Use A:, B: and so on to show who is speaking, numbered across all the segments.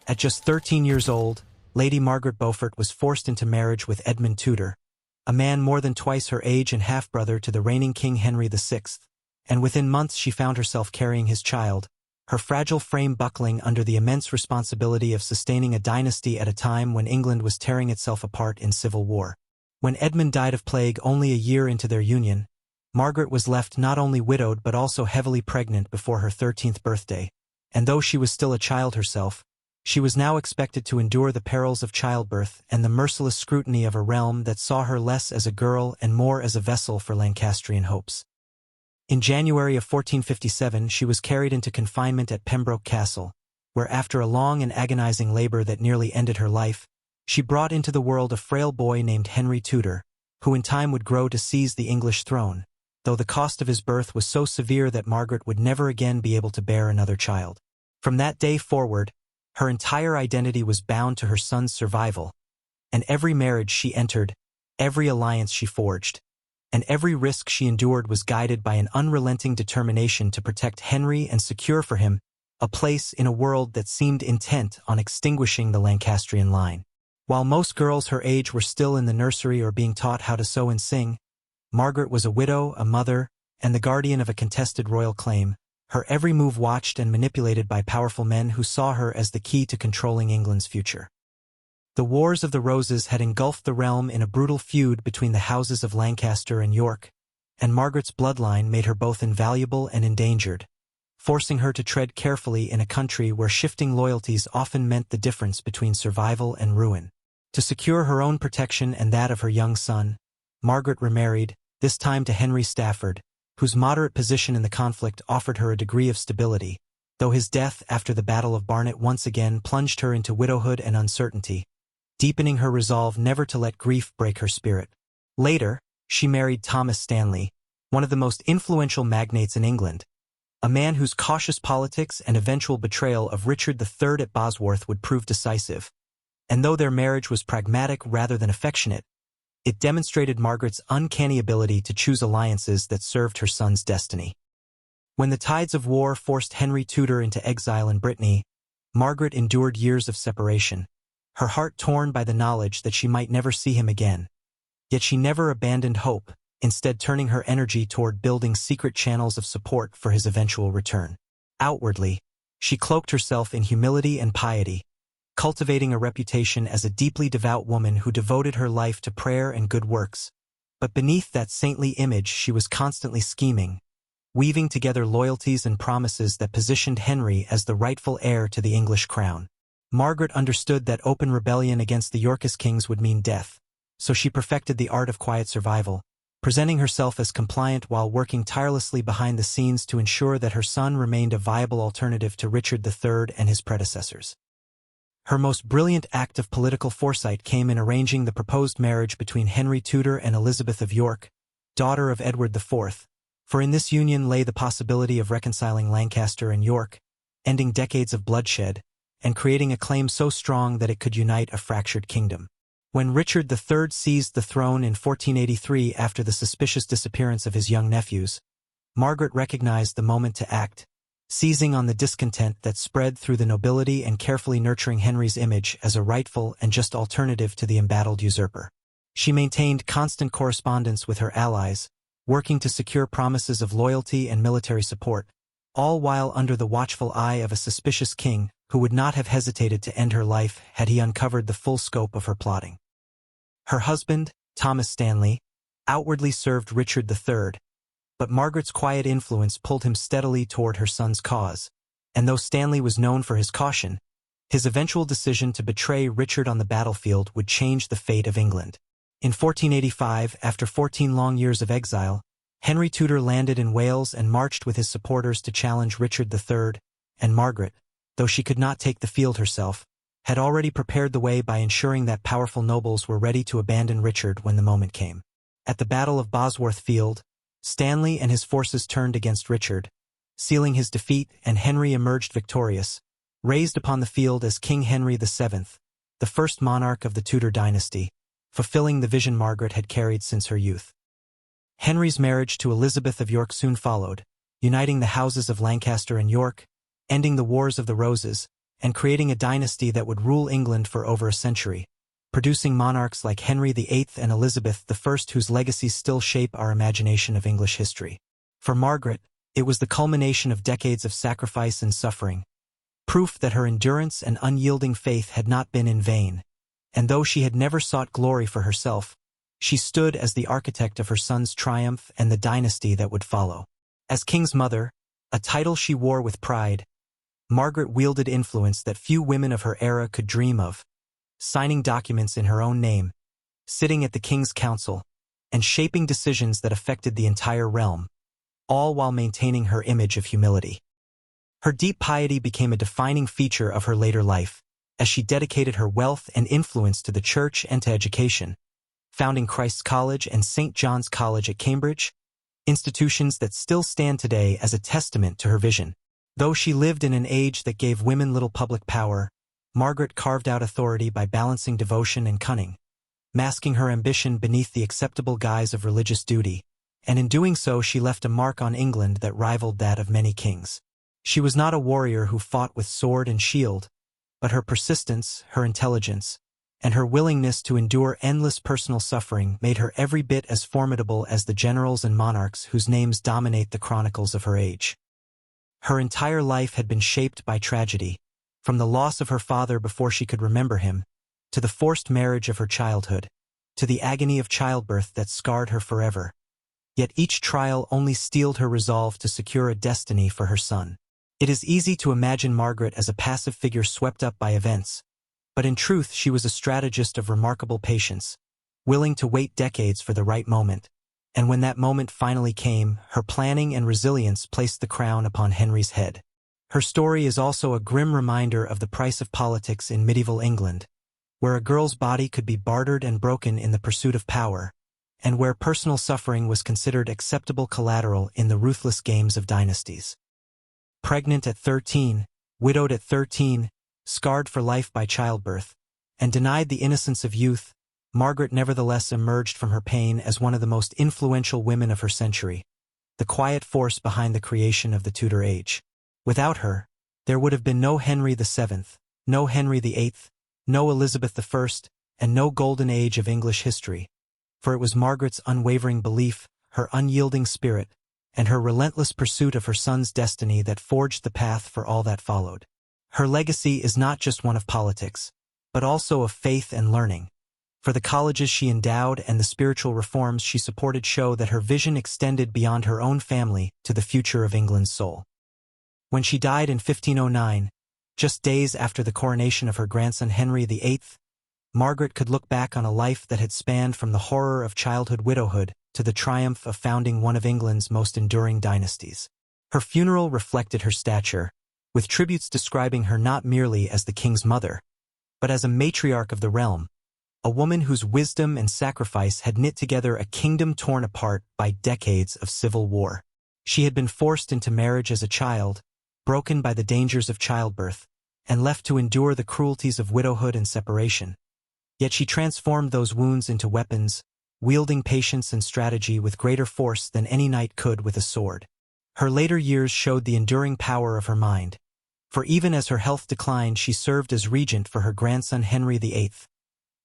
A: At just 13 years old, Lady Margaret Beaufort was forced into marriage with Edmund Tudor, a man more than twice her age and half-brother to the reigning King Henry VI, and within months she found herself carrying his child, her fragile frame buckling under the immense responsibility of sustaining a dynasty at a time when England was tearing itself apart in civil war. When Edmund died of plague only a year into their union, Margaret was left not only widowed but also heavily pregnant before her 13th birthday, and though she was still a child herself, she was now expected to endure the perils of childbirth and the merciless scrutiny of a realm that saw her less as a girl and more as a vessel for Lancastrian hopes. In January of 1457 she was carried into confinement at Pembroke Castle, where after a long and agonizing labor that nearly ended her life, she brought into the world a frail boy named Henry Tudor, who in time would grow to seize the English throne, though the cost of his birth was so severe that Margaret would never again be able to bear another child. From that day forward, her entire identity was bound to her son's survival, and every marriage she entered, every alliance she forged, and every risk she endured was guided by an unrelenting determination to protect Henry and secure for him a place in a world that seemed intent on extinguishing the Lancastrian line. While most girls her age were still in the nursery or being taught how to sew and sing, Margaret was a widow, a mother, and the guardian of a contested royal claim, her every move watched and manipulated by powerful men who saw her as the key to controlling England's future. The Wars of the Roses had engulfed the realm in a brutal feud between the houses of Lancaster and York, and Margaret's bloodline made her both invaluable and endangered, forcing her to tread carefully in a country where shifting loyalties often meant the difference between survival and ruin. To secure her own protection and that of her young son, Margaret remarried, this time to Henry Stafford, whose moderate position in the conflict offered her a degree of stability, though his death after the Battle of Barnet once again plunged her into widowhood and uncertainty, deepening her resolve never to let grief break her spirit. Later, she married Thomas Stanley, one of the most influential magnates in England, a man whose cautious politics and eventual betrayal of Richard III at Bosworth would prove decisive. And though their marriage was pragmatic rather than affectionate, it demonstrated Margaret's uncanny ability to choose alliances that served her son's destiny. When the tides of war forced Henry Tudor into exile in Brittany, Margaret endured years of separation, her heart torn by the knowledge that she might never see him again. Yet she never abandoned hope, instead turning her energy toward building secret channels of support for his eventual return. Outwardly, she cloaked herself in humility and piety, cultivating a reputation as a deeply devout woman who devoted her life to prayer and good works. But beneath that saintly image she was constantly scheming, weaving together loyalties and promises that positioned Henry as the rightful heir to the English crown. Margaret understood that open rebellion against the Yorkist kings would mean death, so she perfected the art of quiet survival, presenting herself as compliant while working tirelessly behind the scenes to ensure that her son remained a viable alternative to Richard III and his predecessors. Her most brilliant act of political foresight came in arranging the proposed marriage between Henry Tudor and Elizabeth of York, daughter of Edward IV, for in this union lay the possibility of reconciling Lancaster and York, ending decades of bloodshed, and creating a claim so strong that it could unite a fractured kingdom. When Richard III seized the throne in 1483 after the suspicious disappearance of his young nephews, Margaret recognized the moment to act, seizing on the discontent that spread through the nobility and carefully nurturing Henry's image as a rightful and just alternative to the embattled usurper. She maintained constant correspondence with her allies, working to secure promises of loyalty and military support, all while under the watchful eye of a suspicious king who would not have hesitated to end her life had he uncovered the full scope of her plotting. Her husband, Thomas Stanley, outwardly served Richard III, but Margaret's quiet influence pulled him steadily toward her son's cause, and though Stanley was known for his caution, his eventual decision to betray Richard on the battlefield would change the fate of England. In 1485, after 14 long years of exile, Henry Tudor landed in Wales and marched with his supporters to challenge Richard III, and Margaret, though she could not take the field herself, had already prepared the way by ensuring that powerful nobles were ready to abandon Richard when the moment came. At the Battle of Bosworth Field, Stanley and his forces turned against Richard, sealing his defeat, and Henry emerged victorious, raised upon the field as King Henry VII, the first monarch of the Tudor dynasty, fulfilling the vision Margaret had carried since her youth. Henry's marriage to Elizabeth of York soon followed, uniting the houses of Lancaster and York, ending the Wars of the Roses, and creating a dynasty that would rule England for over a century, producing monarchs like Henry VIII and Elizabeth I whose legacies still shape our imagination of English history. For Margaret, it was the culmination of decades of sacrifice and suffering, proof that her endurance and unyielding faith had not been in vain. And though she had never sought glory for herself, she stood as the architect of her son's triumph and the dynasty that would follow. As king's mother, a title she wore with pride, Margaret wielded influence that few women of her era could dream of, signing documents in her own name, sitting at the king's council, and shaping decisions that affected the entire realm, all while maintaining her image of humility. Her deep piety became a defining feature of her later life, as she dedicated her wealth and influence to the church and to education, founding Christ's College and St. John's College at Cambridge, institutions that still stand today as a testament to her vision. Though she lived in an age that gave women little public power, Margaret carved out authority by balancing devotion and cunning, masking her ambition beneath the acceptable guise of religious duty, and in doing so she left a mark on England that rivaled that of many kings. She was not a warrior who fought with sword and shield, but her persistence, her intelligence, and her willingness to endure endless personal suffering made her every bit as formidable as the generals and monarchs whose names dominate the chronicles of her age. Her entire life had been shaped by tragedy, from the loss of her father before she could remember him, to the forced marriage of her childhood, to the agony of childbirth that scarred her forever. Yet each trial only steeled her resolve to secure a destiny for her son. It is easy to imagine Margaret as a passive figure swept up by events, but in truth she was a strategist of remarkable patience, willing to wait decades for the right moment, and when that moment finally came, her planning and resilience placed the crown upon Henry's head. Her story is also a grim reminder of the price of politics in medieval England, where a girl's body could be bartered and broken in the pursuit of power, and where personal suffering was considered acceptable collateral in the ruthless games of dynasties. Pregnant at 13, widowed at 13, scarred for life by childbirth, and denied the innocence of youth, Margaret nevertheless emerged from her pain as one of the most influential women of her century, the quiet force behind the creation of the Tudor age. Without her, there would have been no Henry VII, no Henry VIII, no Elizabeth I, and no golden age of English history, for it was Margaret's unwavering belief, her unyielding spirit, and her relentless pursuit of her son's destiny that forged the path for all that followed. Her legacy is not just one of politics, but also of faith and learning, for the colleges she endowed and the spiritual reforms she supported show that her vision extended beyond her own family to the future of England's soul. When she died in 1509, just days after the coronation of her grandson Henry VIII, Margaret could look back on a life that had spanned from the horror of childhood widowhood to the triumph of founding one of England's most enduring dynasties. Her funeral reflected her stature, with tributes describing her not merely as the king's mother, but as a matriarch of the realm, a woman whose wisdom and sacrifice had knit together a kingdom torn apart by decades of civil war. She had been forced into marriage as a child, broken by the dangers of childbirth, and left to endure the cruelties of widowhood and separation. Yet she transformed those wounds into weapons, wielding patience and strategy with greater force than any knight could with a sword. Her later years showed the enduring power of her mind, for even as her health declined she served as regent for her grandson Henry VIII,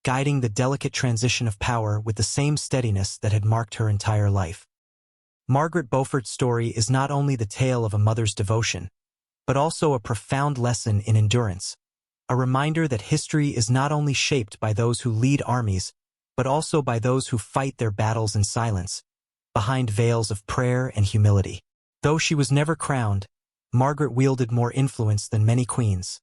A: guiding the delicate transition of power with the same steadiness that had marked her entire life. Margaret Beaufort's story is not only the tale of a mother's devotion, but also a profound lesson in endurance, a reminder that history is not only shaped by those who lead armies, but also by those who fight their battles in silence, behind veils of prayer and humility. Though she was never crowned, Margaret wielded more influence than many queens,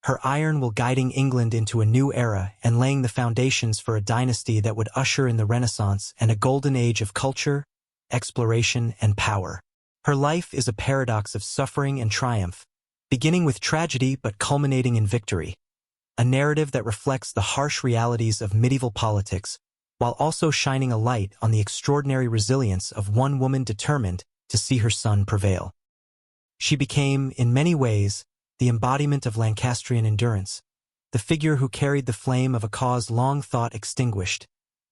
A: her iron will guiding England into a new era and laying the foundations for a dynasty that would usher in the Renaissance and a golden age of culture, exploration, and power. Her life is a paradox of suffering and triumph, beginning with tragedy but culminating in victory, a narrative that reflects the harsh realities of medieval politics, while also shining a light on the extraordinary resilience of one woman determined to see her son prevail. She became, in many ways, the embodiment of Lancastrian endurance, the figure who carried the flame of a cause long thought extinguished,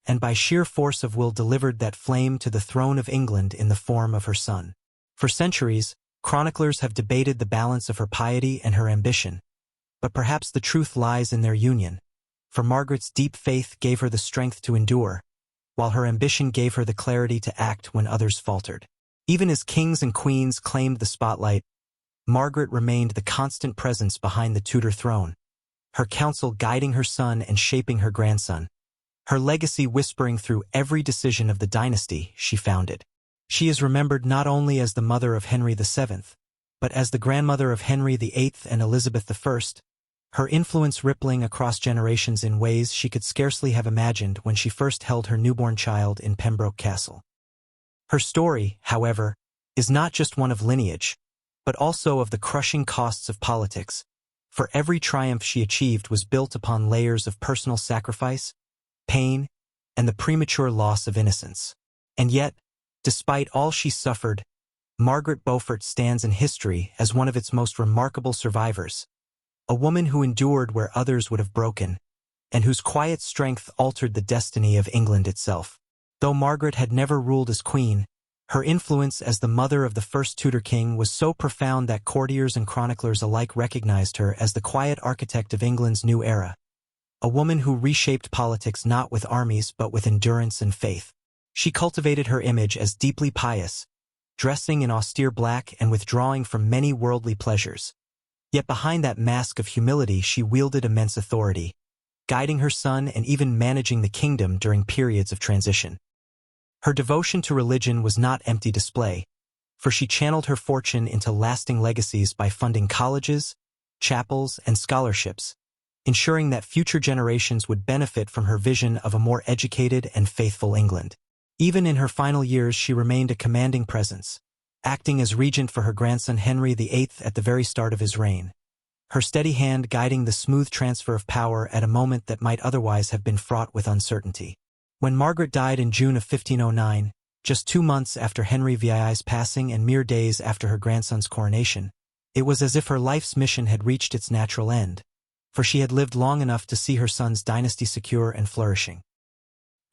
A: and by sheer force of will delivered that flame to the throne of England in the form of her son. For centuries, chroniclers have debated the balance of her piety and her ambition, but perhaps the truth lies in their union. For Margaret's deep faith gave her the strength to endure, while her ambition gave her the clarity to act when others faltered. Even as kings and queens claimed the spotlight, Margaret remained the constant presence behind the Tudor throne, her counsel guiding her son and shaping her grandson, her legacy whispering through every decision of the dynasty she founded. She is remembered not only as the mother of Henry VII, but as the grandmother of Henry VIII and Elizabeth I, her influence rippling across generations in ways she could scarcely have imagined when she first held her newborn child in Pembroke Castle. Her story, however, is not just one of lineage, but also of the crushing costs of politics, for every triumph she achieved was built upon layers of personal sacrifice, pain, and the premature loss of innocence. And yet, despite all she suffered, Margaret Beaufort stands in history as one of its most remarkable survivors, a woman who endured where others would have broken, and whose quiet strength altered the destiny of England itself. Though Margaret had never ruled as queen, her influence as the mother of the first Tudor king was so profound that courtiers and chroniclers alike recognized her as the quiet architect of England's new era, a woman who reshaped politics not with armies but with endurance and faith. She cultivated her image as deeply pious, dressing in austere black and withdrawing from many worldly pleasures. Yet behind that mask of humility she wielded immense authority, guiding her son and even managing the kingdom during periods of transition. Her devotion to religion was not empty display, for she channeled her fortune into lasting legacies by funding colleges, chapels, and scholarships, ensuring that future generations would benefit from her vision of a more educated and faithful England. Even in her final years she remained a commanding presence, acting as regent for her grandson Henry VIII at the very start of his reign, her steady hand guiding the smooth transfer of power at a moment that might otherwise have been fraught with uncertainty. When Margaret died in June of 1509, just 2 months after Henry VII's passing and mere days after her grandson's coronation, it was as if her life's mission had reached its natural end, for she had lived long enough to see her son's dynasty secure and flourishing.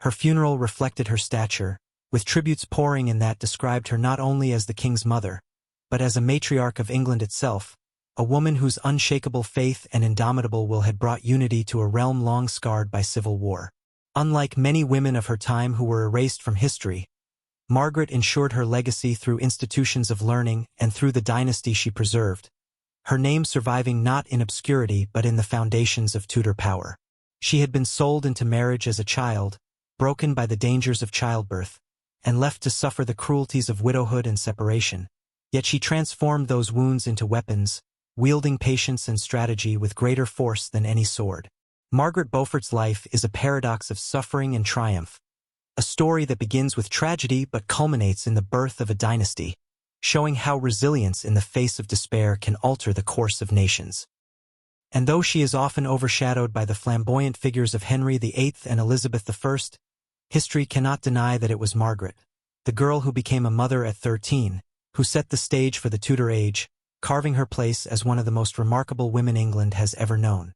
A: Her funeral reflected her stature, with tributes pouring in that described her not only as the king's mother, but as a matriarch of England itself, a woman whose unshakable faith and indomitable will had brought unity to a realm long scarred by civil war. Unlike many women of her time who were erased from history, Margaret ensured her legacy through institutions of learning and through the dynasty she preserved, her name surviving not in obscurity but in the foundations of Tudor power. She had been sold into marriage as a child, broken by the dangers of childbirth, and left to suffer the cruelties of widowhood and separation, yet she transformed those wounds into weapons, wielding patience and strategy with greater force than any sword. Margaret Beaufort's life is a paradox of suffering and triumph, a story that begins with tragedy but culminates in the birth of a dynasty, showing how resilience in the face of despair can alter the course of nations. And though she is often overshadowed by the flamboyant figures of Henry VIII and Elizabeth I, history cannot deny that it was Margaret, the girl who became a mother at 13, who set the stage for the Tudor age, carving her place as one of the most remarkable women England has ever known.